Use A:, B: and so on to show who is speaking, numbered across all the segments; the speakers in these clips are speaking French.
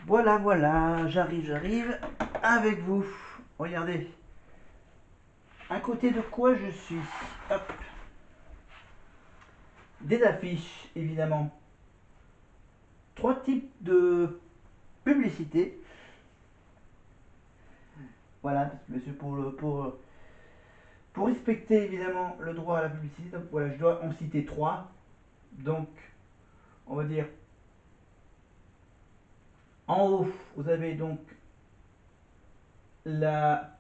A: Voilà, voilà, j'arrive avec vous. Regardez, à côté de quoi je suis. Hop, des affiches, évidemment. Trois types de publicité. Voilà, monsieur, pour respecter évidemment le droit à la publicité, donc voilà, je dois en citer trois. Donc, on va dire, en haut, vous avez donc la,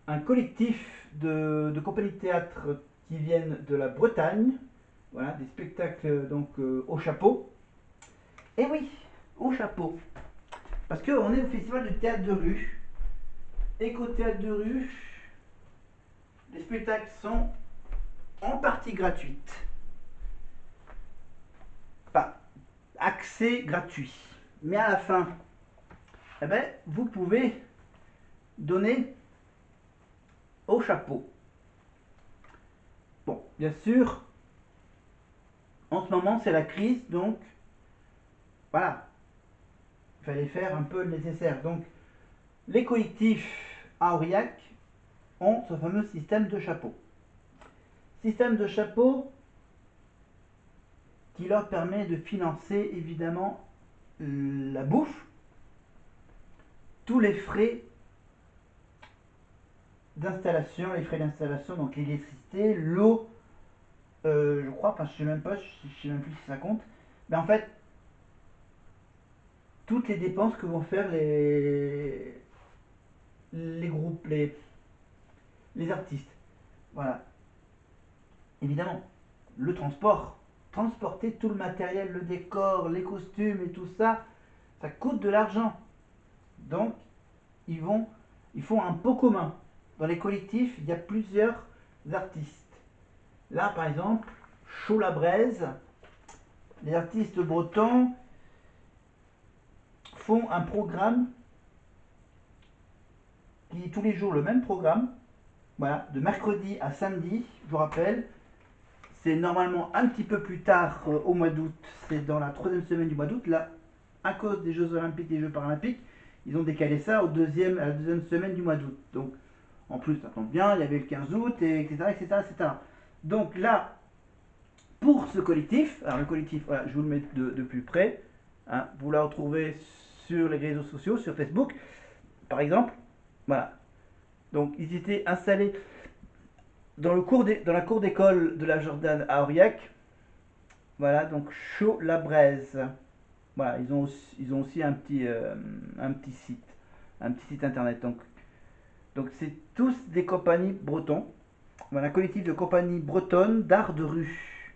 A: un collectif de compagnies de théâtre qui viennent de la Bretagne. Voilà, des spectacles donc au chapeau. Et oui, au chapeau. Parce qu'on est au festival du théâtre de rue. Et qu'au théâtre de rue, les spectacles sont en partie gratuites. Enfin, accès gratuit. Mais à la fin, eh ben, vous pouvez donner au chapeau. Bon, bien sûr, en ce moment, c'est la crise, donc voilà, il fallait faire un peu le nécessaire. Donc, les collectifs à Aurillac ont ce fameux système de chapeau. Système de chapeau qui leur permet de financer évidemment la bouffe, tous les frais d'installation, donc l'électricité, l'eau, je crois, enfin je sais même pas, je sais même plus si ça compte, mais en fait, toutes les dépenses que vont faire les groupes, les artistes. Voilà. Évidemment, le transport, transporter tout le matériel, le décor, les costumes et tout ça, ça coûte de l'argent. Donc, ils vont, ils font un pot commun. Dans les collectifs, il y a plusieurs artistes. Là, par exemple, Chaud la Braise, les artistes bretons font un programme qui est tous les jours le même programme. Voilà, de mercredi à samedi, je vous rappelle. C'est normalement un petit peu plus tard au mois d'août. C'est dans la troisième semaine du mois d'août. Là, à cause des Jeux Olympiques et des Jeux Paralympiques, ils ont décalé ça à la deuxième semaine du mois d'août. Donc, en plus, ça tombe bien, il y avait le 15 août, et etc., etc., etc. Donc là, pour ce collectif, alors le collectif, voilà, je vous le mets de plus près. Hein, vous la retrouvez sur les réseaux sociaux, sur Facebook, par exemple. Voilà. Donc, ils étaient installés dans la cour d'école de la Jordan à Aurillac. Voilà, donc Chaud la Braise. Voilà, ils ont aussi un petit site internet. Donc c'est tous des compagnies bretons. Voilà, un collectif de compagnies bretonnes d'art de rue.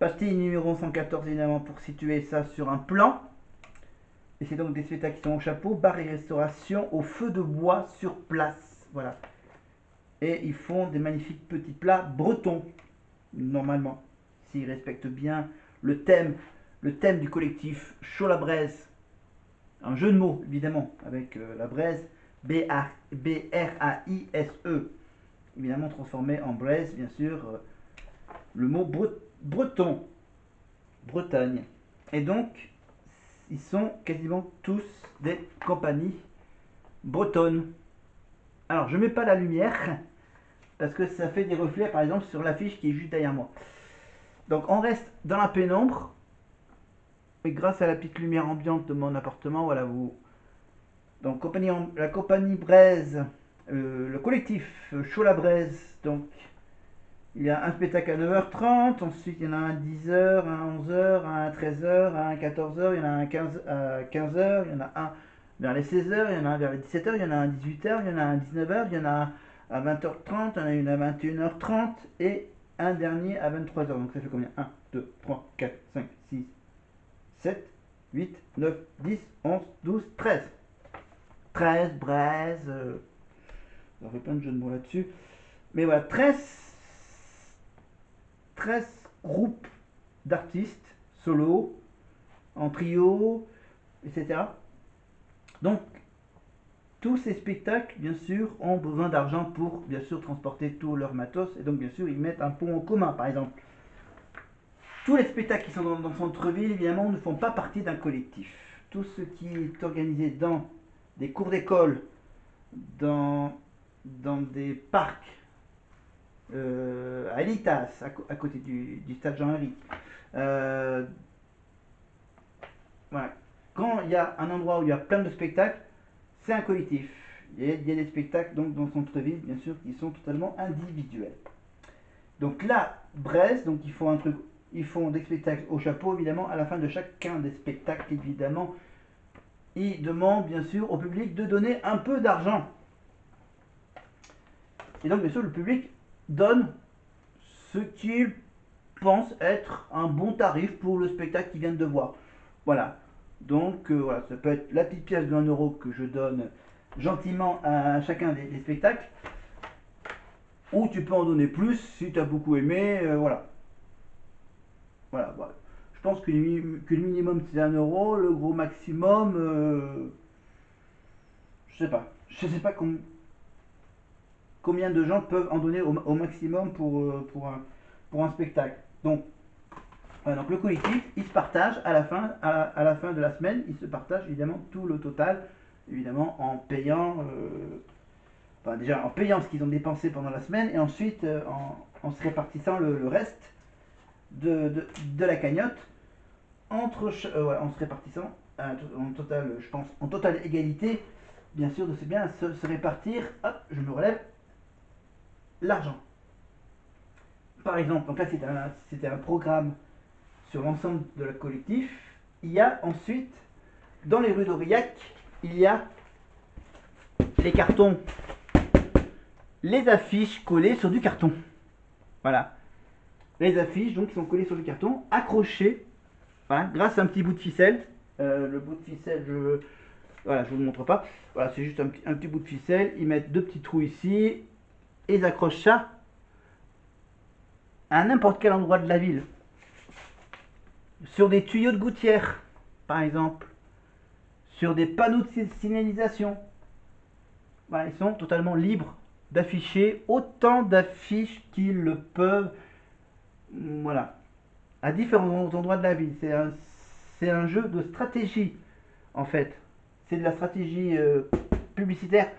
A: Pastille numéro 114 évidemment pour situer ça sur un plan. Et c'est donc des spectacles qui sont au chapeau, bar et restauration au feu de bois sur place. Voilà. Et ils font des magnifiques petits plats bretons, normalement. S'ils respectent bien le thème, le thème du collectif Chaud la Braise. Un jeu de mots, évidemment, avec la braise, B-R-A-I-S-E. Évidemment transformé en braise, bien sûr, le mot breton, Bretagne. Et donc, ils sont quasiment tous des compagnies bretonnes. Alors, je ne mets pas la lumière, parce que ça fait des reflets, par exemple, sur l'affiche qui est juste derrière moi. Donc, on reste dans la pénombre, et grâce à la petite lumière ambiante de mon appartement, voilà, vous. Donc, la compagnie Braise, le collectif Chaud la Braise, donc il y a un spectacle à 9h30, ensuite il y en a un à 10h, un à 11h, un à 13h, un à 14h, il y en a un à 15h, il y en a un vers les 16h, il y en a un vers les 17h, il y en a un à 18h, il y en a un à 19h, il y en a un à 20h30, il y en a une à 21h30 et un dernier à 23h. Donc ça fait combien? 1, 2, 3, 4, 5, 6, 7, 8, 9, 10, 11, 12, 13. 13, Braise, on fait plein de jeux de mots là-dessus. Mais voilà, 13 groupes d'artistes, solo, en trio, etc. Donc, tous ces spectacles, bien sûr, ont besoin d'argent pour, bien sûr, transporter tout leur matos. Et donc, bien sûr, ils mettent un pont en commun, par exemple. Tous les spectacles qui sont dans le centre-ville, évidemment, ne font pas partie d'un collectif. tout ce qui est organisé dans des cours d'école, dans des parcs, à Elitas, à côté du stade Jean-Henri. Voilà. Quand il y a un endroit où il y a plein de spectacles, c'est un collectif. Il y a des spectacles donc, dans le centre-ville, bien sûr, qui sont totalement individuels. Donc là, Brest, donc ils font un truc, ils font des spectacles au chapeau, évidemment. À la fin de chacun des spectacles, évidemment, ils demandent bien sûr au public de donner un peu d'argent. Et donc, bien sûr, le public donne ce qu'il pense être un bon tarif pour le spectacle qu'ils viennent de voir. Voilà. Donc, voilà, ça peut être la petite pièce de 1 euro que je donne gentiment à chacun des spectacles. Ou tu peux en donner plus si tu as beaucoup aimé. Voilà. Voilà. Voilà. Je pense que le minimum c'est 1 euro, le gros maximum, je sais pas. Je sais pas combien de gens peuvent en donner au maximum pour un spectacle. Donc, voilà, donc le collectif, il se partage à la fin, à la fin de la semaine, il se partage évidemment tout le total, évidemment en payant, enfin déjà en payant ce qu'ils ont dépensé pendant la semaine et ensuite en se répartissant le reste de la cagnotte ouais, en se répartissant en total, je pense, en totale égalité, bien sûr, de c'est bien se répartir, hop, je me relève, l'argent. Par exemple, donc là c'était un programme sur l'ensemble de la collectif. Il y a ensuite, dans les rues d'Aurillac, il y a les cartons, les affiches collées sur du carton. Voilà. Les affiches donc qui sont collées sur du carton, accrochées, voilà, grâce à un petit bout de ficelle. Le bout de ficelle, voilà, je vous le montre pas. Voilà, c'est juste un petit bout de ficelle. Ils mettent 2 petits trous ici et ils accrochent ça à n'importe quel endroit de la ville. Sur des tuyaux de gouttière, par exemple. Sur des panneaux de signalisation. Voilà, ils sont totalement libres d'afficher autant d'affiches qu'ils le peuvent. Voilà. À différents endroits de la ville. C'est un jeu de stratégie, en fait. C'est de la stratégie publicitaire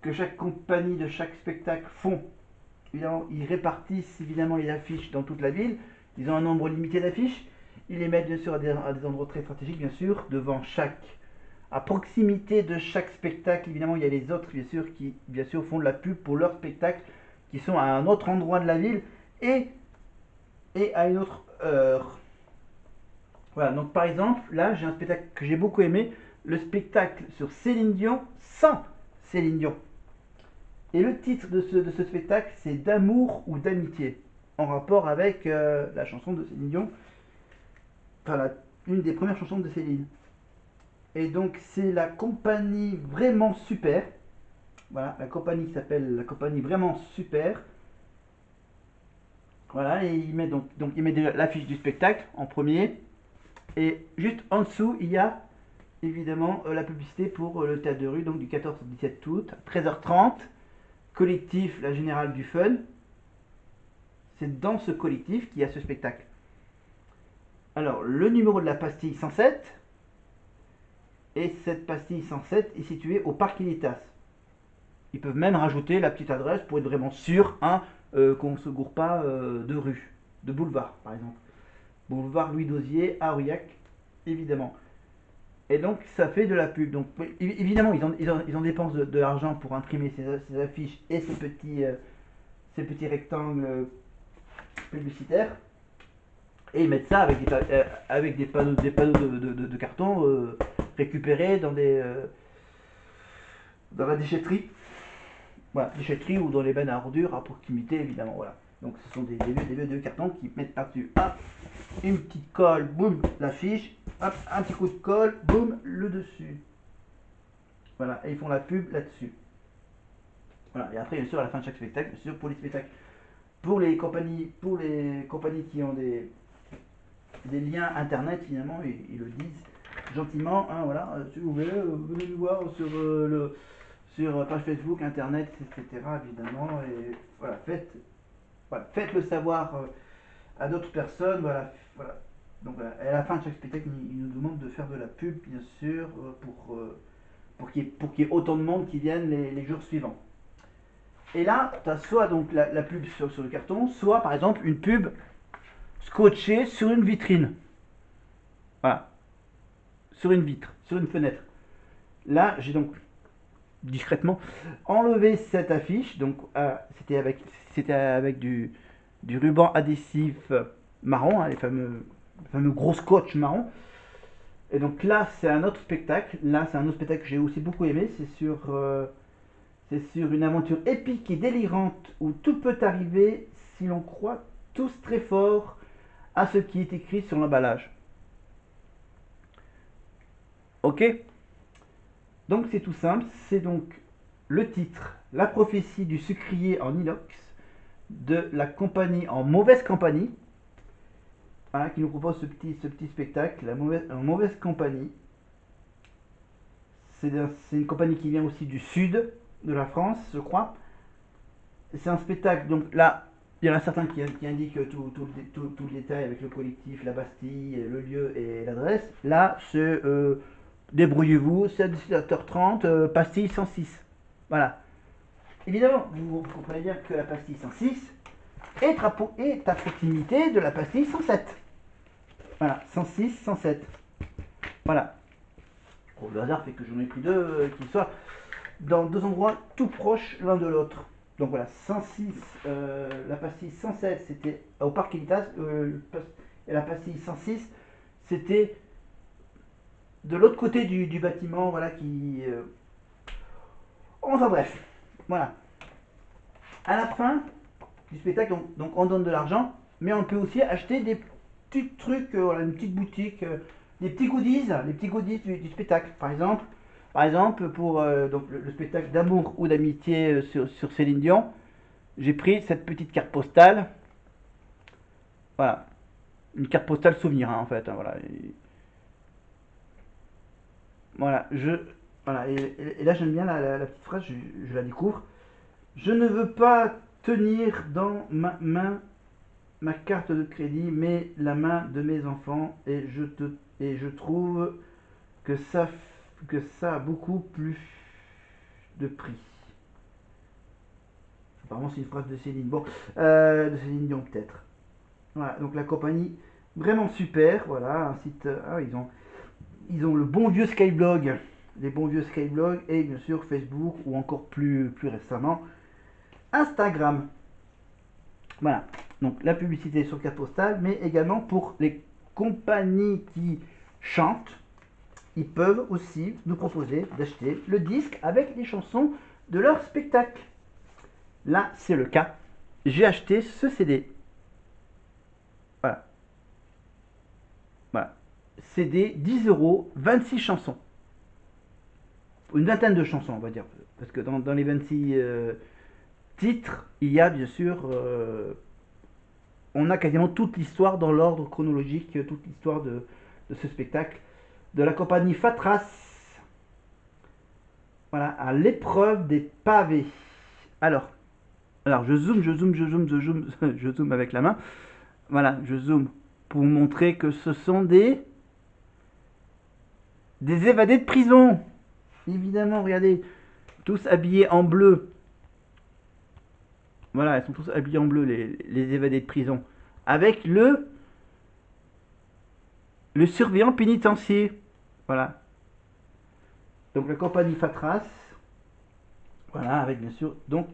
A: que chaque compagnie de chaque spectacle font. Évidemment, ils répartissent évidemment les affiches dans toute la ville. Ils ont un nombre limité d'affiches. Ils les mettent bien sûr à des endroits très stratégiques, bien sûr, devant à proximité de chaque spectacle. Évidemment, il y a les autres, bien sûr, qui bien sûr font de la pub pour leur spectacle, qui sont à un autre endroit de la ville et à une autre heure. Voilà, donc par exemple, là j'ai un spectacle que j'ai beaucoup aimé, le spectacle sur Céline Dion sans Céline Dion. Et le titre de ce spectacle, c'est D'amour ou d'amitié, en rapport avec la chanson de Céline Dion, enfin une des premières chansons de Céline. Et donc c'est la compagnie Vraiment Super, voilà, la compagnie qui s'appelle la compagnie Vraiment Super. Voilà, et il met donc il met l'affiche du spectacle en premier, et juste en dessous il y a évidemment la publicité pour le théâtre de rue, donc du 14 au 17 août, à 13h30, collectif La Générale du Fun. C'est dans ce collectif qu'il y a ce spectacle. Alors, le numéro de la pastille 107, et cette pastille 107 est située au parc Ilitas. Ils peuvent même rajouter la petite adresse pour être vraiment sûr qu'on ne se gourre pas de rue, de boulevard par exemple. Boulevard Louis Dauzier à Aurillac, évidemment. Et donc ça fait de la pub. Donc évidemment ils en dépensent de l'argent pour imprimer ces affiches et ces petits rectangles publicitaires. Et ils mettent ça avec des panneaux de carton récupérés dans la déchetterie. Voilà, déchetterie ou dans les bennes à ordures à proximité évidemment. Voilà. Donc ce sont des vieux de carton qui mettent par-dessus. Hop, une petite colle, boum, l'affiche. Hop, un petit coup de colle, boum, le dessus. Voilà, et ils font la pub là-dessus. Voilà, et après, bien sûr, à la fin de chaque spectacle, bien sûr, pour les compagnies qui ont des liens internet, finalement, ils le disent gentiment, hein, voilà, si vous voulez, venez nous voir sur page Facebook, internet, etc. évidemment, et voilà, faites le savoir à d'autres personnes, voilà, Donc voilà, et à la fin de chaque spectacle, il nous demande de faire de la pub, bien sûr, pour qu'il y ait autant de monde qui viennent les jours suivants. Et là, tu as soit donc la pub sur le carton, soit par exemple une pub scotchée sur une vitrine. Voilà, sur une vitre, sur une fenêtre. Là, j'ai donc discrètement enlevé cette affiche. Donc, c'était avec du ruban adhésif marron, hein, les fameux gros scotch marron. Et donc là, c'est un autre spectacle. Là, c'est un autre spectacle que j'ai aussi beaucoup aimé. C'est sur une aventure épique et délirante où tout peut arriver si l'on croit tous très fort à ce qui est écrit sur l'emballage. Ok? Donc c'est tout simple. C'est donc le titre, La prophétie du sucrier en inox de la compagnie En mauvaise compagnie. Voilà, qui nous propose ce petit spectacle, En mauvaise compagnie. C'est une compagnie qui vient aussi du sud de la France, je crois. C'est un spectacle, donc là, il y en a certains qui indiquent tout le détail avec le collectif, la Bastille, le lieu et l'adresse. Là, c'est débrouillez-vous, c'est à 17h30, Pastille 106. Voilà. Évidemment, vous comprenez bien que la Pastille 106 est à proximité de la Pastille 107. Voilà, 106, 107. Voilà. Le hasard fait que j'en ai pris deux qui soient dans deux endroits tout proches l'un de l'autre. Donc voilà, 106, la pastille 107 c'était au parc Elitas, et la pastille 106 c'était de l'autre côté du bâtiment, voilà qui. Enfin bref, voilà. À la fin du spectacle, donc on donne de l'argent, mais on peut aussi acheter des petits trucs, voilà, une petite boutique, des petits goodies, les petits goodies du spectacle. Par exemple pour donc le spectacle d'amour ou d'amitié sur Céline Dion, j'ai pris cette petite carte postale. Voilà, une carte postale souvenir, hein, en fait, hein, voilà. Voilà, voilà, et là j'aime bien la petite phrase, je la découvre. Je ne veux pas tenir dans ma main ma carte de crédit, mais la main de mes enfants, et je trouve que ça a beaucoup plus de prix. Apparemment, c'est une phrase de Céline. Bon, de Céline Dion peut-être. Voilà, donc la compagnie vraiment super. Voilà, un site. Ils ont le bon vieux Skyblog, les bons vieux Skyblog, et bien sûr Facebook ou encore plus récemment Instagram. Voilà. Donc la publicité sur carte postale, mais également pour les compagnies qui chantent, ils peuvent aussi nous proposer d'acheter le disque avec les chansons de leur spectacle. Là, c'est le cas. J'ai acheté ce CD. Voilà. Voilà. CD, 10 euros, 26 chansons. Une vingtaine de chansons, on va dire. Parce que dans les 26 titres, il y a bien sûr. On a quasiment toute l'histoire dans l'ordre chronologique, toute l'histoire de ce spectacle. De la compagnie Fatras. Voilà, à l'épreuve des pavés. Alors, je zoome avec la main. Voilà, je zoome pour vous montrer que ce sont des évadés de prison. Évidemment, regardez, tous habillés en bleu. Voilà, ils sont tous habillés en bleu, les évadés de prison. Avec le surveillant pénitentiaire. Voilà. Donc la compagnie Fatras. Voilà, avec bien sûr. Donc